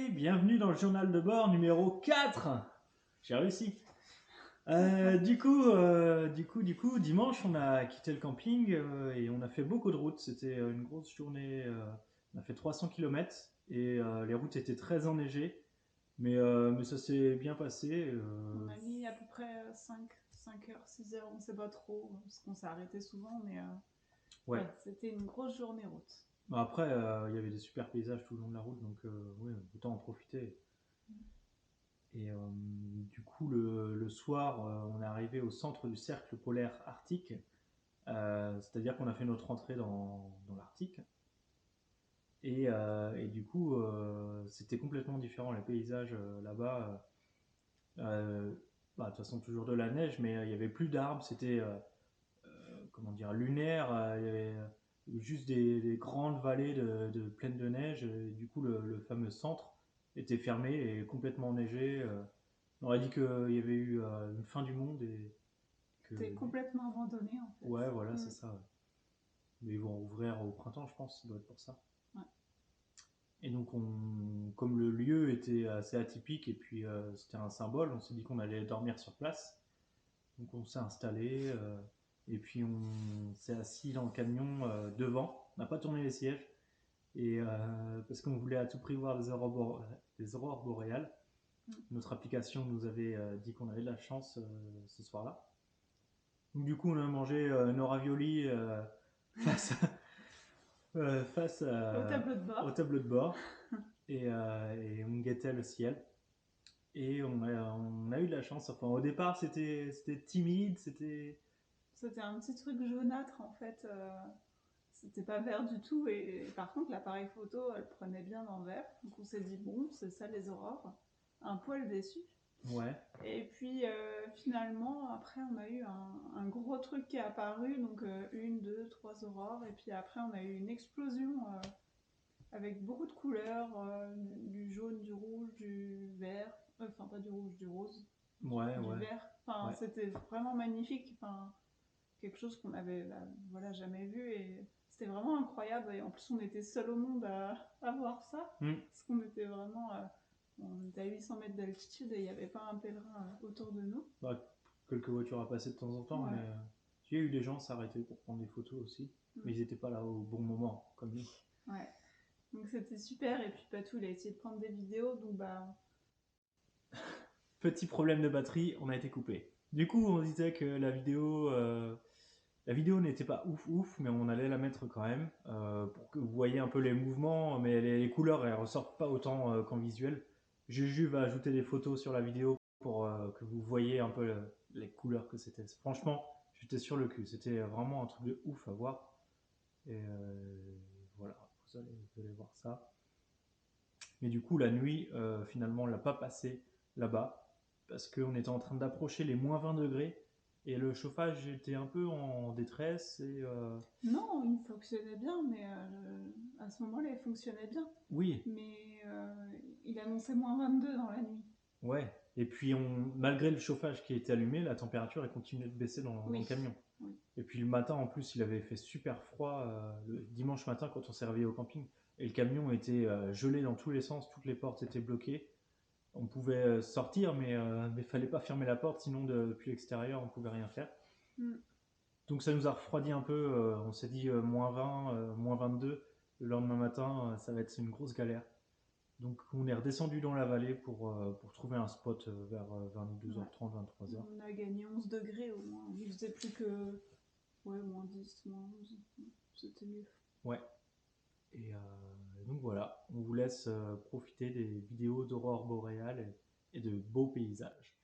Allez, bienvenue dans le journal de bord numéro 4. J'ai réussi. Dimanche, on a quitté le camping et on a fait beaucoup de routes. C'était une grosse journée. On a fait 300 km et les routes étaient très enneigées. Mais ça s'est bien passé. On a mis à peu près 5 heures, 6 heures, on ne sait pas trop, parce qu'on s'est arrêté souvent, mais Ouais. c'était une grosse journée route. Bah après, il y avait des super paysages tout le long de la route, donc oui, autant en profiter. Et du coup, le soir, on est arrivé au centre du cercle polaire arctique. C'est-à-dire qu'on a fait notre entrée dans l'Arctique. Et du coup, c'était complètement différent. Les paysages là-bas, de toute façon, toujours de la neige, mais il n'y avait plus d'arbres. C'était, comment dire, lunaire. Il y avait juste des grandes vallées pleines de neige. Et du coup, le fameux centre était fermé et complètement enneigé. On aurait dit qu'il y avait eu une fin du monde et que... C'était complètement abandonné en fait. Ouais, voilà, c'est ça. Ouais. Mais ils vont ouvrir au printemps, je pense, ça doit être pour ça. Ouais. Et donc, comme le lieu était assez atypique et puis c'était un symbole, on s'est dit qu'on allait dormir sur place. Donc, on s'est installé et puis on s'est assis dans le camion devant. On n'a pas tourné les sièges et parce qu'on voulait à tout prix voir les aurores boréales. Notre application nous avait dit qu'on avait de la chance ce soir-là. Donc, du coup, on a mangé nos raviolis face Au tableau de bord. au tableau de bord et on guettait le ciel. Et on a eu de la chance. Enfin, au départ, c'était timide, C'était un petit truc jaunâtre en fait. C'était pas vert du tout. Et par contre, l'appareil photo, elle prenait bien dans le vert. Donc on s'est dit, bon, c'est ça les aurores. Un poil déçu. Ouais. Et puis finalement, après, on a eu un gros truc qui est apparu, donc 1, 2, 3 aurores. Et puis après, on a eu une explosion avec beaucoup de couleurs, du jaune, du rouge, du vert, enfin pas du rouge, du rose, Ouais, du ouais. vert. Enfin, Ouais. c'était vraiment magnifique. Enfin, quelque chose qu'on avait voilà, jamais vu. Et c'était vraiment incroyable. Et en plus, on était seuls au monde à voir ça. Parce qu'on était vraiment... on était à 800 mètres d'altitude et il n'y avait pas un pèlerin autour de nous. Bah, quelques voitures à passer de temps en temps, Ouais. mais il y a eu des gens s'arrêter pour prendre des photos aussi. Mais ils n'étaient pas là au bon moment, comme nous. Ouais. Donc c'était super. Et puis Patou, il a essayé de prendre des vidéos. Donc Petit problème de batterie, on a été coupé. Du coup, on disait que la vidéo n'était pas ouf, mais on allait la mettre quand même pour que vous voyez un peu les mouvements, mais les couleurs elles ressortent pas autant qu'en visuel. Juju va ajouter des photos sur la vidéo pour que vous voyez un peu les couleurs que c'était. Franchement, j'étais sur le cul. C'était vraiment un truc de ouf à voir. Et voilà, vous allez voir ça. Mais du coup, la nuit, finalement, on l'a pas passé là-bas parce qu'on était en train d'approcher les moins 20 degrés et le chauffage était un peu en détresse. non, il fonctionnait bien, mais à ce moment-là, il fonctionnait bien. Oui. Mais il annonçait moins 22 dans la nuit. Ouais. Et puis, malgré le chauffage qui était allumé, la température elle continuait de baisser dans le camion. Oui. Et puis le matin, en plus, il avait fait super froid le dimanche matin quand on s'est réveillé au camping. Et le camion était gelé dans tous les sens, toutes les portes étaient bloquées. On pouvait sortir, mais il fallait pas fermer la porte, sinon depuis l'extérieur, on pouvait rien faire. Donc ça nous a refroidi un peu. On s'est dit moins 20, moins 22. Le lendemain matin, ça va être une grosse galère. Donc on est redescendu dans la vallée pour trouver un spot vers 22h30, 23h. On a gagné 11 degrés au moins. Il faisait plus que moins 10, moins 11. C'était mieux. Ouais. Et donc voilà, on vous laisse profiter des vidéos d'aurore boréale et de beaux paysages.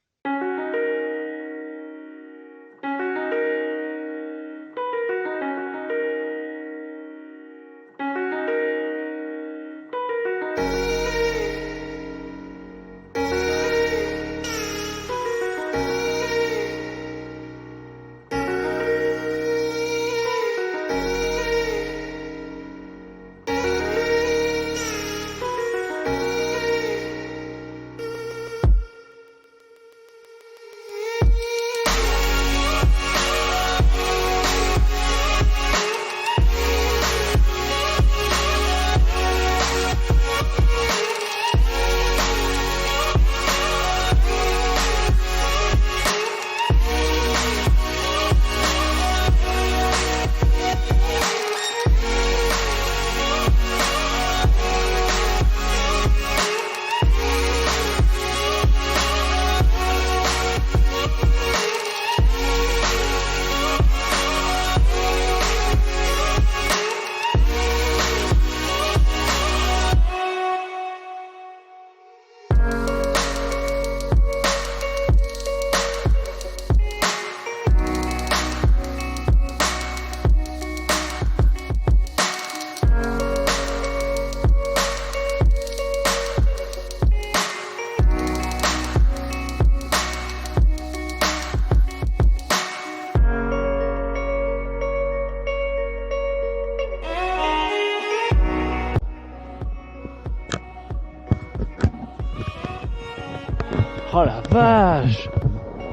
Oh la vache!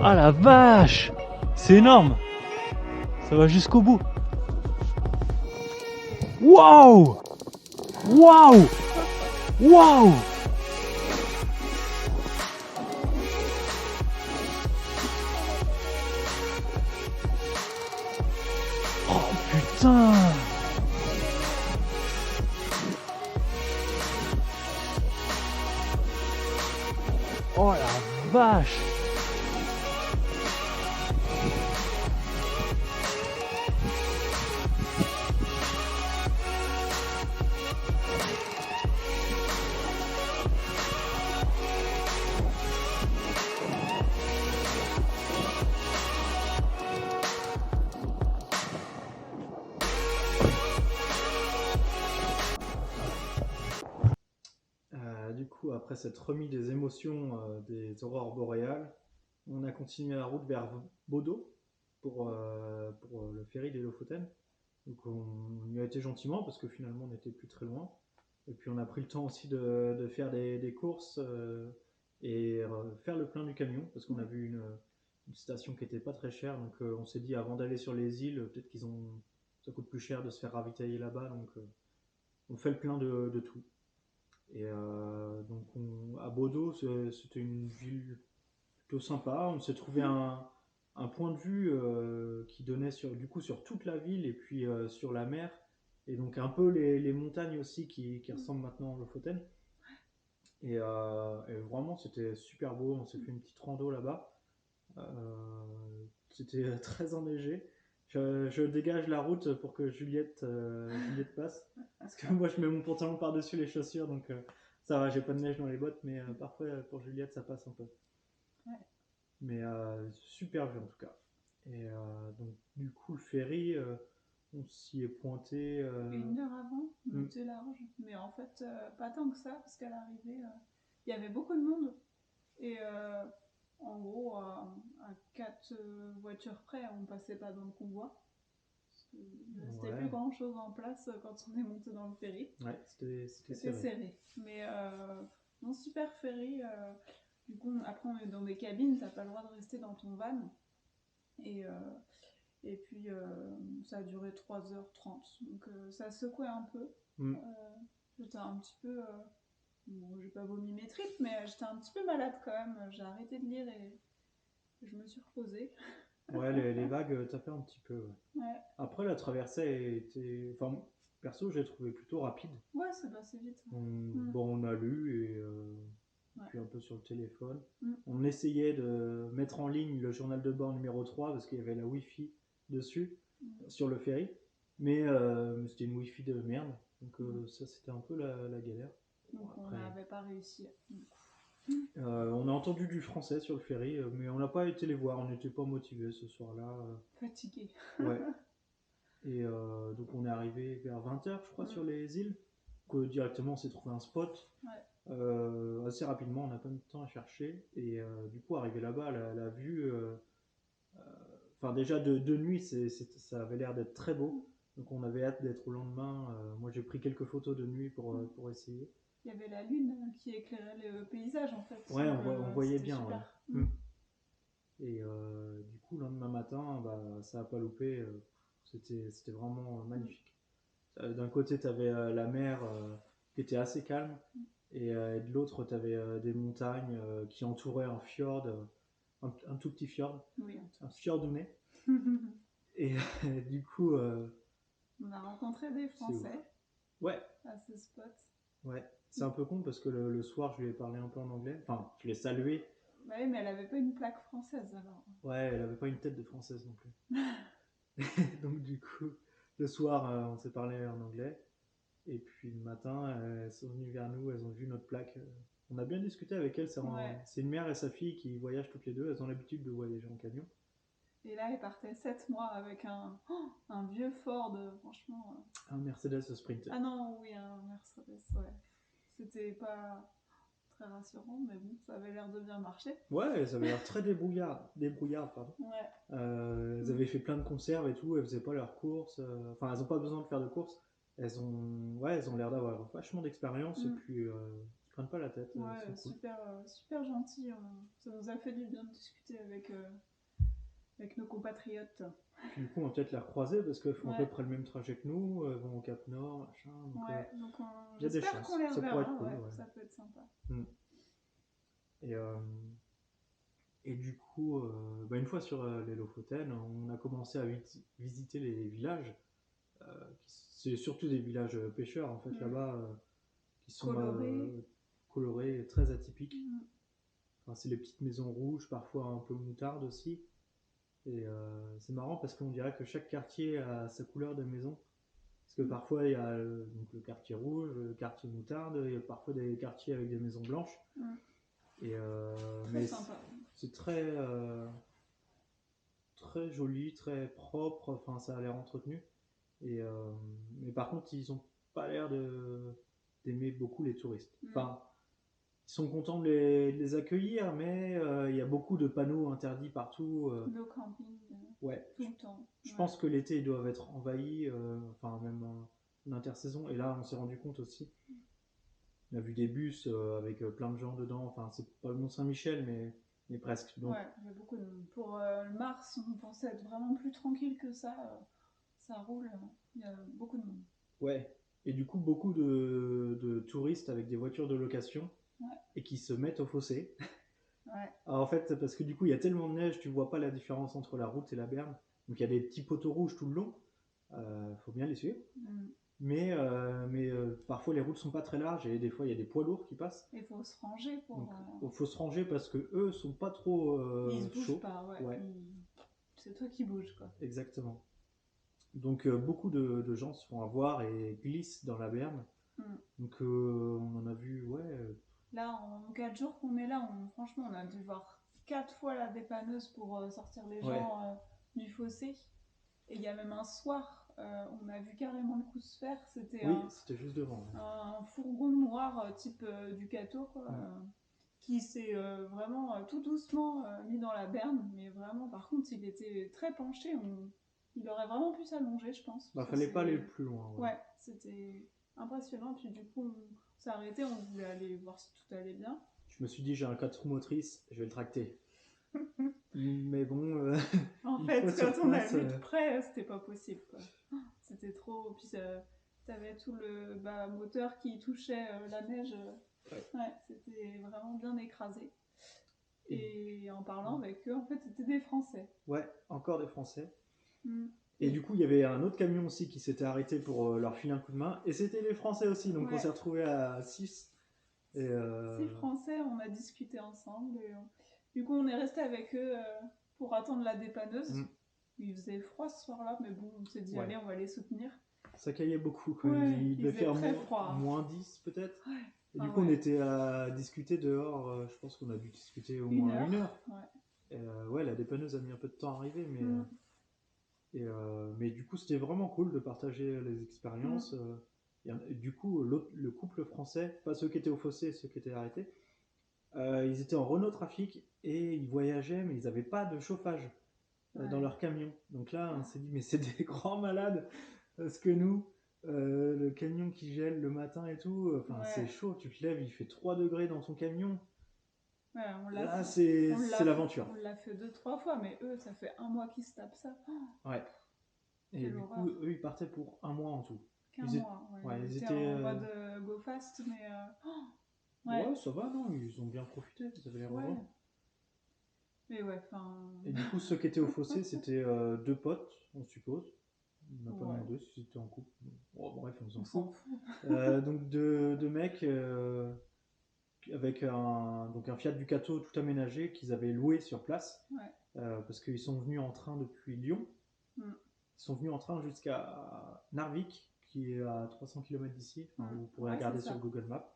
Ah la vache! C'est énorme! Ça va jusqu'au bout! Waouh! Waouh! Waouh! Oh putain! Oh la vache! Du coup, après cette remise des émotions des aurores boréales, on a continué la route vers Bodo pour le ferry des Lofoten. Donc on y a été gentiment parce que finalement on n'était plus très loin. Et puis on a pris le temps aussi de faire des courses et faire le plein du camion parce qu'on a vu une station qui était pas très chère. Donc on s'est dit avant d'aller sur les îles, peut-être ça coûte plus cher de se faire ravitailler là-bas. Donc on fait le plein de tout. Et donc à Bodo, c'était une ville plutôt sympa. On s'est trouvé un point de vue qui donnait du coup sur toute la ville et puis sur la mer. Et donc un peu les montagnes aussi qui ressemblent maintenant au Lofoten. Et vraiment c'était super beau. On s'est fait une petite rando là-bas. C'était très enneigé. Je dégage la route pour que Juliette passe. Parce que moi, je mets mon pantalon par-dessus les chaussures, donc ça va, j'ai pas de neige dans les bottes, mais parfois pour Juliette, ça passe un peu. Ouais. Mais super vue en tout cas. Et donc, du coup, le ferry, on s'y est pointé. 1 heure avant, on était large. Mais en fait, pas tant que ça, parce qu'à l'arrivée, il y avait beaucoup de monde. Et en gros, à 4 voitures près, on passait pas dans le convoi. Il ne restait plus grand chose en place quand on est monté dans le ferry. Ouais, c'était serré. Mais non, super ferry. Du coup, après, on est dans des cabines, t'as pas le droit de rester dans ton van. Et puis, ça a duré 3h30. Donc, ça secouait un peu. J'étais un petit peu. Bon, j'ai pas vomi mes tripes, mais j'étais un petit peu malade quand même. J'ai arrêté de lire et je me suis reposée. Ouais, les vagues tapaient un petit peu. Ouais. Après, la traversée était. Enfin, perso, j'ai trouvé plutôt rapide. Ouais, c'est passé vite. Bon, on a lu et puis un peu sur le téléphone. On essayait de mettre en ligne le journal de bord numéro 3 parce qu'il y avait la Wi-Fi dessus sur le ferry. Mais c'était une Wi-Fi de merde. Donc ça, c'était un peu la galère. Donc on n'avait pas réussi. On a entendu du français sur le ferry, mais on n'a pas été les voir. On n'était pas motivés ce soir-là. Fatigué. Ouais. Et donc on est arrivé vers 20h, je crois, sur les îles. Donc, directement, on s'est trouvé un spot. Assez rapidement, on n'a pas mis de temps à chercher. Et du coup, arrivé là-bas, la vue. Enfin, déjà de nuit, ça avait l'air d'être très beau. Donc on avait hâte d'être au lendemain. Moi, j'ai pris quelques photos de nuit pour essayer. Il y avait la lune qui éclairait le paysage en fait. Ouais, on voyait bien. Ouais. Et du coup, le lendemain matin, ça n'a pas loupé. C'était vraiment magnifique. D'un côté, tu avais la mer qui était assez calme. Et de l'autre, tu avais des montagnes qui entouraient un fjord, un tout petit fjord. Oui, un fjordounet. Et du coup. On a rencontré des Français. Ouais. À ce spot. Ouais. C'est un peu con parce que le soir, je lui ai parlé un peu en anglais. Enfin, je l'ai salué. Bah oui, mais elle avait pas une plaque française alors. Ouais, elle avait pas une tête de française non plus. Donc du coup, le soir, on s'est parlé en anglais. Et puis le matin, elles sont venues vers nous, elles ont vu notre plaque. On a bien discuté avec elles. C'est une mère et sa fille qui voyagent toutes les deux. Elles ont l'habitude de voyager en camion. Et là, elle partait 7 mois avec un vieux Ford, franchement. Un Mercedes Sprinter. Ah non, oui, un Mercedes, ouais. C'était pas très rassurant, mais bon, ça avait l'air de bien marcher. Ouais, ça avait l'air très débrouillard, pardon. Ouais. Elles avaient fait plein de conserves et tout, elles faisaient pas leurs courses. Enfin, elles ont pas besoin de faire de courses. Elles ont l'air d'avoir vachement d'expérience et puis prennent pas la tête. Ils Ouais, sont cool. super gentil. Ça nous a fait du bien de discuter avec nos compatriotes. Puis du coup, on va peut-être les recroiser parce qu'elles font à Ouais. peu près le même trajet que nous, elles vont au Cap Nord, machin. Donc, Ouais, donc il y a des j'espère qu'on chances. les Ça pourrait reverra. être cool, Ouais, ouais. ça peut être sympa. Et, et du coup, une fois sur les Lofoten, on a commencé à visiter les villages. C'est surtout des villages pêcheurs en fait là-bas, qui sont colorés et très atypiques. Enfin, c'est les petites maisons rouges, parfois un peu moutarde aussi. Et c'est marrant parce qu'on dirait que chaque quartier a sa couleur de maison. Parce que parfois il y a donc le quartier rouge, le quartier moutarde, il y a parfois des quartiers avec des maisons blanches. Et, mais sympa. c'est très joli, très propre, enfin ça a l'air entretenu. Et, mais par contre, ils ont pas l'air d'aimer beaucoup les touristes. Enfin, ils sont contents de les accueillir, mais il y a beaucoup de panneaux interdits partout. No camping, ouais. tout le temps. Je pense que l'été, ils doivent être envahis, enfin même l'intersaison. Et là, on s'est rendu compte aussi. On a vu des bus avec plein de gens dedans. Enfin, c'est pas le Mont-Saint-Michel, mais presque. Donc, ouais, il y a beaucoup de monde. Pour mars, on pensait être vraiment plus tranquille que ça. Ça roule, il y a beaucoup de monde. Ouais, et du coup, beaucoup de touristes avec des voitures de location et qui se mettent au fossé. Ouais. Alors, en fait, parce que du coup, il y a tellement de neige, tu vois pas la différence entre la route et la berme. Donc, il y a des petits poteaux rouges tout le long. Faut bien les suivre. Mais parfois, les routes sont pas très larges et des fois, il y a des poids lourds qui passent. Il faut se ranger pour. Donc, il faut se ranger parce que eux sont pas trop ils se bougent chauds. pas, ouais. C'est toi qui bouges, quoi. Exactement. Donc beaucoup de gens se font avoir et glissent dans la berme. Donc on en a vu, ouais. Là, en 4 jours qu'on est là, franchement, on a dû voir 4 fois la dépanneuse pour sortir les gens du fossé. Et il y a même un soir, on a vu carrément le coup se faire. C'était c'était juste devant. Un fourgon noir type Ducato, quoi. Qui s'est vraiment tout doucement mis dans la berme, mais vraiment, par contre, il était très penché. Il aurait vraiment pu s'allonger, je pense. Fallait pas aller plus loin. Ouais, c'était impressionnant. Puis du coup, on s'est arrêté, on voulait aller voir si tout allait bien. Je me suis dit, j'ai un 4 roues motrices, je vais le tracter. Mais bon. En fait, quand on a vu de près, c'était pas possible, quoi. C'était trop. Puis t'avais tout le moteur qui touchait la neige. Ouais, c'était vraiment bien écrasé. Et en parlant avec eux, en fait, c'était des Français. Ouais, encore des Français. Et du coup, il y avait un autre camion aussi qui s'était arrêté pour leur filer un coup de main. Et c'était les Français aussi, donc on s'est retrouvés à 6. Et 6 Français, on a discuté ensemble. Et, du coup, on est resté avec eux pour attendre la dépanneuse. Il faisait froid ce soir-là, mais bon, on s'est dit, allez, on va les soutenir. Ça caillait beaucoup quand même. Il devait faire moins 10 peut-être. Ouais. Et du coup, on était à discuter dehors. Je pense qu'on a dû discuter au moins 1 heure. Ouais. La dépanneuse a mis un peu de temps à arriver, mais, mais du coup, c'était vraiment cool de partager les expériences. Et du coup, le couple français, pas ceux qui étaient au fossé, ceux qui étaient arrêtés, ils étaient en Renault Trafic et ils voyageaient, mais ils n'avaient pas de chauffage dans leur camion. Donc là, on s'est dit, mais c'est des grands malades, parce que nous, le camion qui gèle le matin et tout, c'est chaud, tu te lèves, il fait 3 degrés dans ton camion. Ouais, là, c'est l'aventure. On l'a fait 2-3 fois, mais eux, ça fait 1 mois qu'ils se tapent ça. Ouais. Et du coup, eux, ils partaient pour 1 mois en tout. Ils étaient en mode go fast, mais... ouais, ça va, non, ils ont bien profité, ils avaient l'air heureux. Mais ouais, Et du coup, ceux qui étaient au fossé, c'était 2 potes, on suppose. On n'a pas demandé si c'était en couple. Bref, on s'en fout. Donc deux mecs avec un Fiat Ducato tout aménagé qu'ils avaient loué sur place. Parce qu'ils sont venus en train depuis Lyon. Ils sont venus en train jusqu'à Narvik, qui est à 300 km d'ici. Vous pourrez regarder sur Google Maps.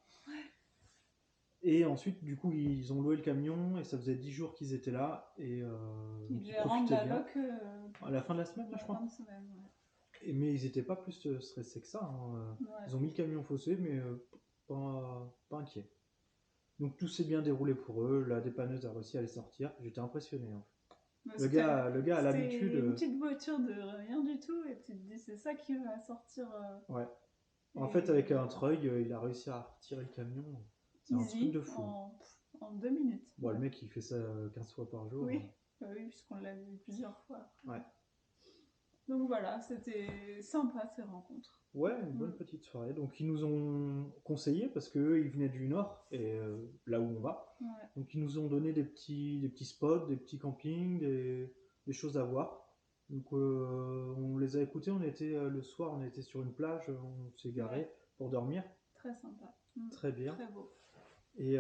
Et ensuite, du coup, ils ont loué le camion et ça faisait 10 jours qu'ils étaient là. Et ils devaient rendre la loc à la fin de la semaine, là, je crois. Mais ils n'étaient pas plus stressés que ça. Ils ont mis le camion fossé, mais pas inquiets. Donc tout s'est bien déroulé pour eux. La dépanneuse a réussi à les sortir. J'étais impressionné. En fait. Le gars a l'habitude. C'était une petite voiture de rien du tout, et tu te dis, c'est ça qui va sortir. Ouais. En fait, avec un treuil, il a réussi à retirer le camion. C'est un truc Easy, de fou. en 2 minutes. Bon, le mec, il fait ça 15 fois par jour. Oui, oui, puisqu'on l'a vu plusieurs fois. Ouais. Donc voilà, c'était sympa ces rencontres. Ouais, une bonne petite soirée. Donc ils nous ont conseillé, parce qu'eux, ils venaient du nord, et là où on va. Ouais. Donc ils nous ont donné des petits spots, des petits campings, des choses à voir. Donc on les a écoutés, on était le soir, on était sur une plage, on s'est garé pour dormir. Très sympa. Très bien. Très beau. Et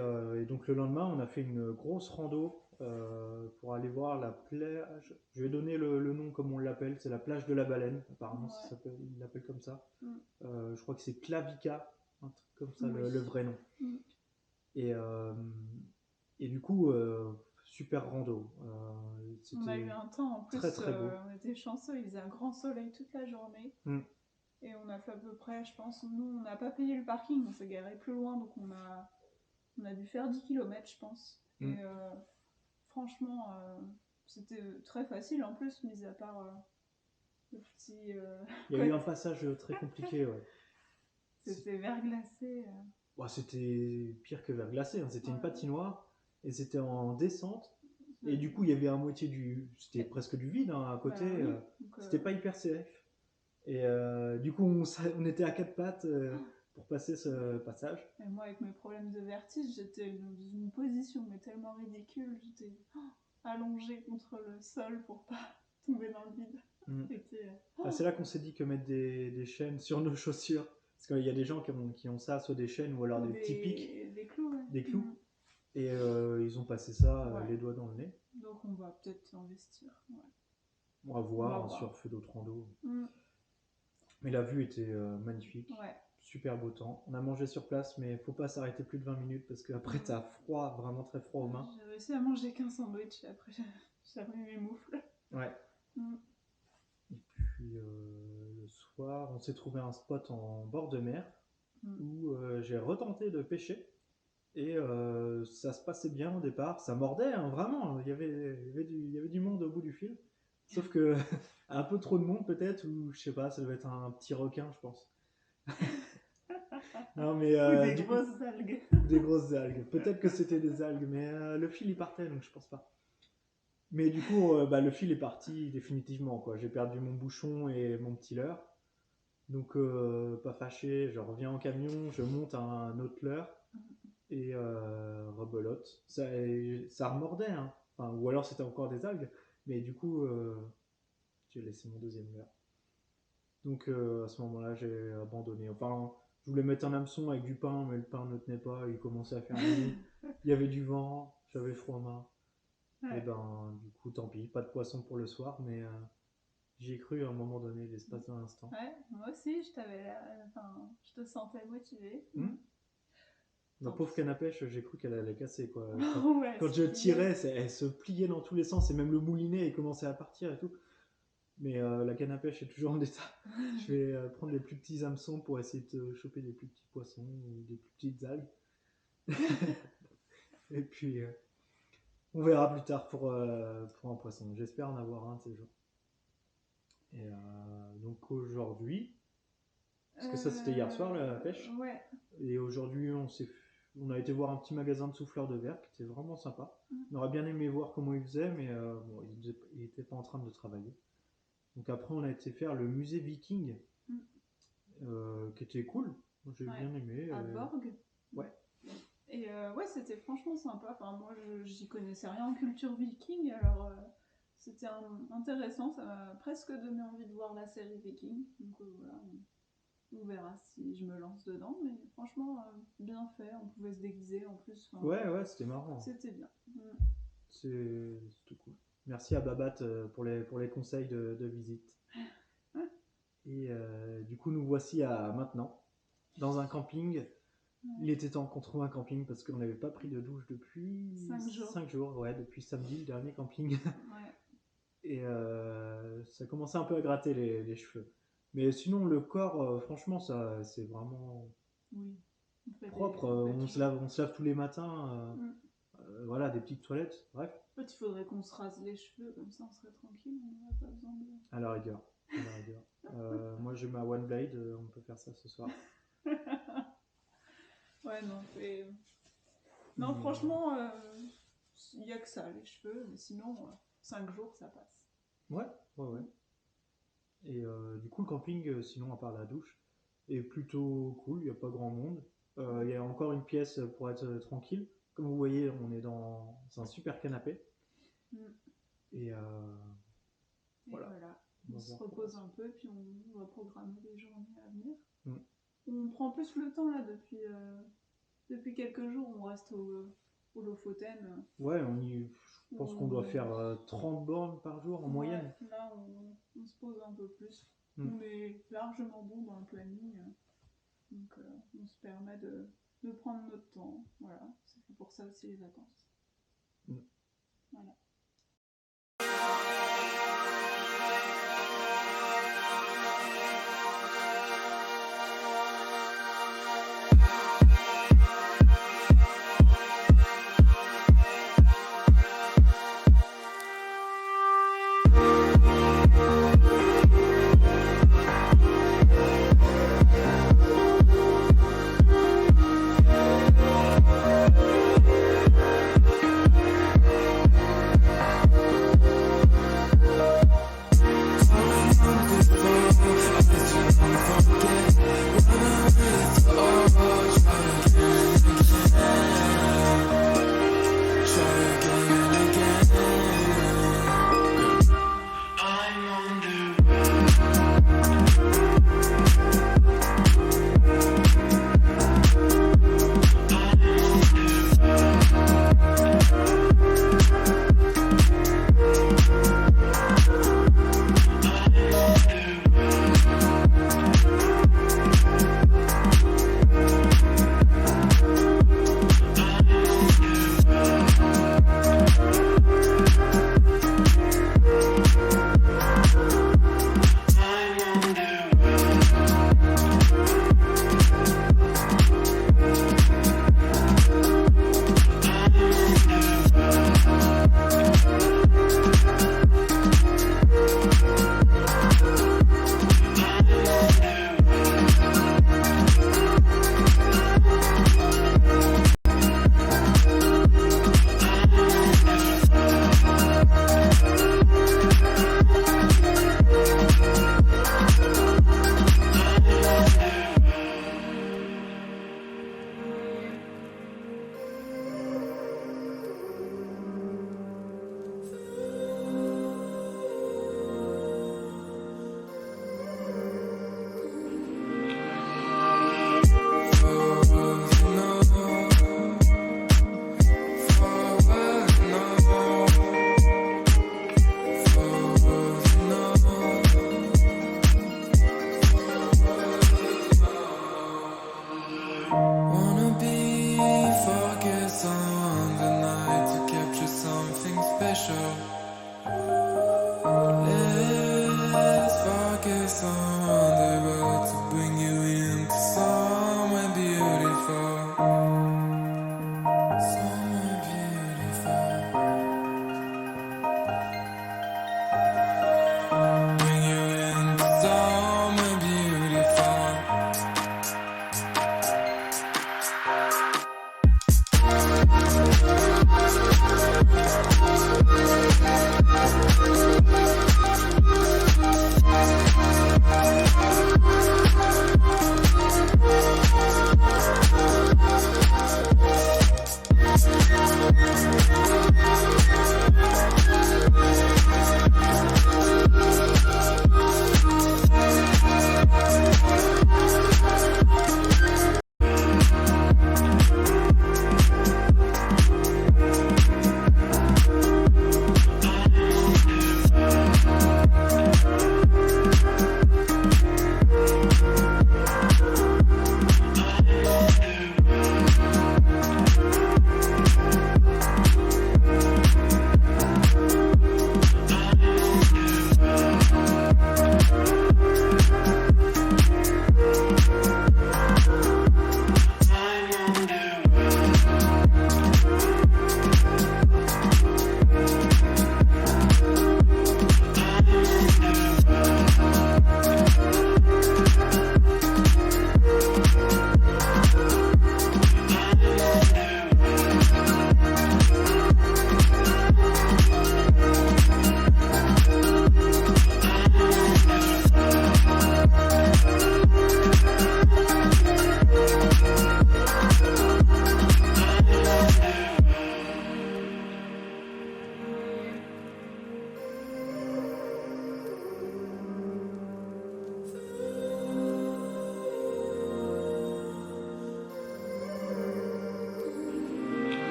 donc le lendemain, on a fait une grosse rando pour aller voir la plage. Je vais donner le nom comme on l'appelle, c'est la plage de la Baleine, apparemment il l'appelle comme ça. Je crois que c'est Clavica, un truc comme ça, le vrai nom. Et du coup, super rando. On a eu un temps en plus très très beau. On était chanceux, il faisait un grand soleil toute la journée. Et on a fait à peu près, je pense, nous on n'a pas payé le parking, on s'est garé plus loin, donc on a dû faire 10 km je pense. Et franchement, c'était très facile en plus, mis à part le petit... il y a eu un passage très compliqué, ouais. C'était verglacé. Bon, c'était pire que verglacé, hein. C'était une patinoire, et c'était en descente. Et du coup, il y avait à moitié c'était presque du vide hein, à côté. C'était pas hyper safe. Et du coup, on était à quatre pattes pour passer ce passage. Et moi, avec mes problèmes de vertige, j'étais dans une position mais tellement ridicule. J'étais allongée contre le sol pour pas tomber dans le vide. C'est là qu'on s'est dit que mettre des chaînes sur nos chaussures, parce qu'il y a des gens qui ont ça, soit des chaînes ou alors des petits pics. Des clous, ouais. Des clous. Et ils ont passé ça les doigts dans le nez. Donc on va peut-être investir. On va voir sur Feu d'autres rando. Mais la vue était magnifique. Super beau temps. On a mangé sur place, mais faut pas s'arrêter plus de 20 minutes parce qu'après t'as froid, vraiment très froid aux mains. J'ai réussi à manger qu'un sandwich et après j'ai remis mes moufles. Ouais. Et puis le soir, on s'est trouvé un spot en bord de mer où j'ai retenté de pêcher. Et ça se passait bien au départ. Ça mordait, hein, vraiment. Il y avait du monde au bout du fil. Sauf que un peu trop de monde peut-être, ou je sais pas, ça devait être un petit requin, je pense. Non, mais, ou des grosses algues. Des grosses algues. Peut-être que c'était des algues, mais le fil il partait, donc je pense pas. Mais du coup, le fil est parti définitivement, quoi. J'ai perdu mon bouchon et mon petit leurre. Donc, pas fâché, je reviens en camion, je monte un autre leurre et rebelote. Ça remordait, hein. Enfin, ou alors c'était encore des algues. Mais du coup, j'ai laissé mon deuxième leurre. Donc, à ce moment-là, j'ai abandonné. Enfin, je voulais mettre un hameçon avec du pain, mais le pain ne tenait pas, il commençait à faire nuit. Il y avait du vent, j'avais froid aux mains. Et ben, du coup, tant pis, pas de poisson pour le soir, mais j'y ai cru à un moment donné, l'espace d'un instant. Ouais, moi aussi, je te sentais motivée. Ma pauvre canne à pêche, j'ai cru qu'elle allait casser, quoi. Ouais, Quand je tirais, elle se pliait dans tous les sens, et même le moulinet, il commençait à partir et tout. Mais la canne à pêche est toujours en état. Je vais prendre des plus petits hameçons pour essayer de choper des plus petits poissons ou des plus petites algues. Et puis, on verra plus tard pour un poisson. J'espère en avoir un de ces jours. Et donc aujourd'hui, parce que ça c'était hier soir la pêche. Ouais. Et aujourd'hui, on a été voir un petit magasin de souffleurs de verre qui était vraiment sympa. On aurait bien aimé voir comment ils faisaient, mais bon, ils n'étaient pas en train de travailler. Donc après, on a été faire le musée Viking, qui était cool. J'ai bien aimé. À Borg. Ouais. Et ouais, c'était franchement sympa. Enfin, moi, j'y connaissais rien en culture viking, alors c'était intéressant. Ça m'a presque donné envie de voir la série Viking. Donc voilà, on verra si je me lance dedans. Mais franchement, bien fait. On pouvait se déguiser en plus. Ouais, c'était marrant. C'était bien. C'est tout cool. Merci à Babat pour les conseils de visite. Et du coup, nous voici à maintenant, dans un camping. Il était temps qu'on trouve un camping parce qu'on n'avait pas pris de douche depuis 5 jours. Ouais, depuis samedi, le dernier camping. Et ça commençait un peu à gratter les cheveux. Mais sinon, le corps, franchement, ça, c'est vraiment propre. On se lave tous les matins. Voilà, des petites toilettes. Bref. En fait, il faudrait qu'on se rase les cheveux, comme ça on serait tranquille. On n'aurait pas besoin de. À la rigueur. Moi, j'ai ma One Blade. On peut faire ça ce soir. Ouais, non, Non, Mais, franchement, il n'y a que ça, les cheveux, mais sinon, 5 jours, ça passe. Ouais, ouais, ouais. Et du coup, le camping, sinon, à part la douche, est plutôt cool. Il n'y a pas grand monde. Il y a encore une pièce pour être tranquille. Comme vous voyez, on est dans un super canapé. Mm. Et Et voilà. voilà. On On va se voir repose un peu, puis on va programmer les journées à venir. Mm. On prend plus le temps, là, depuis quelques jours. On reste au Lofoten. Ouais, je pense qu'on doit faire 30 bornes par jour en Ouais, moyenne. là, on se pose un peu plus. Mm. On est largement bon dans le planning. Donc, on se permet de prendre notre temps. Voilà, c'est fait pour ça aussi les vacances. Mm. Voilà.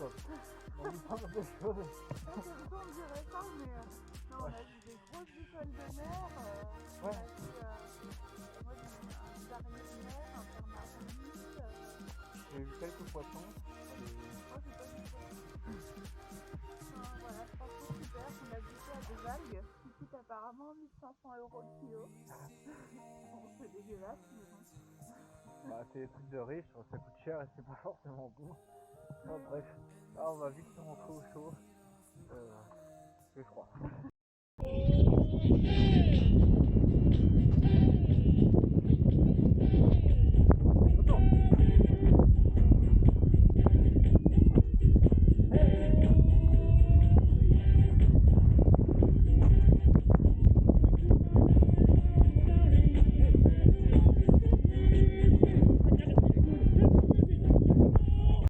top. On a vu pas mal de choses. C'est plutôt intéressant, mais non, on a vu des grosses étoiles de mer. On a vu moi, un dernier de mer, un permarnite. J'ai vu quelques poissons. Moi, j'ai pas vu ça. Voilà, franchement, super. On a goûté à des algues qui coûtent apparemment 1500 € le kilo. Bon, c'est dégueulasse, mais bon. Bah, c'est des trucs de riches, ça coûte cher et c'est pas forcément bon. Enfin, bref, là on va vite se rentrer au chaud. J'ai froid.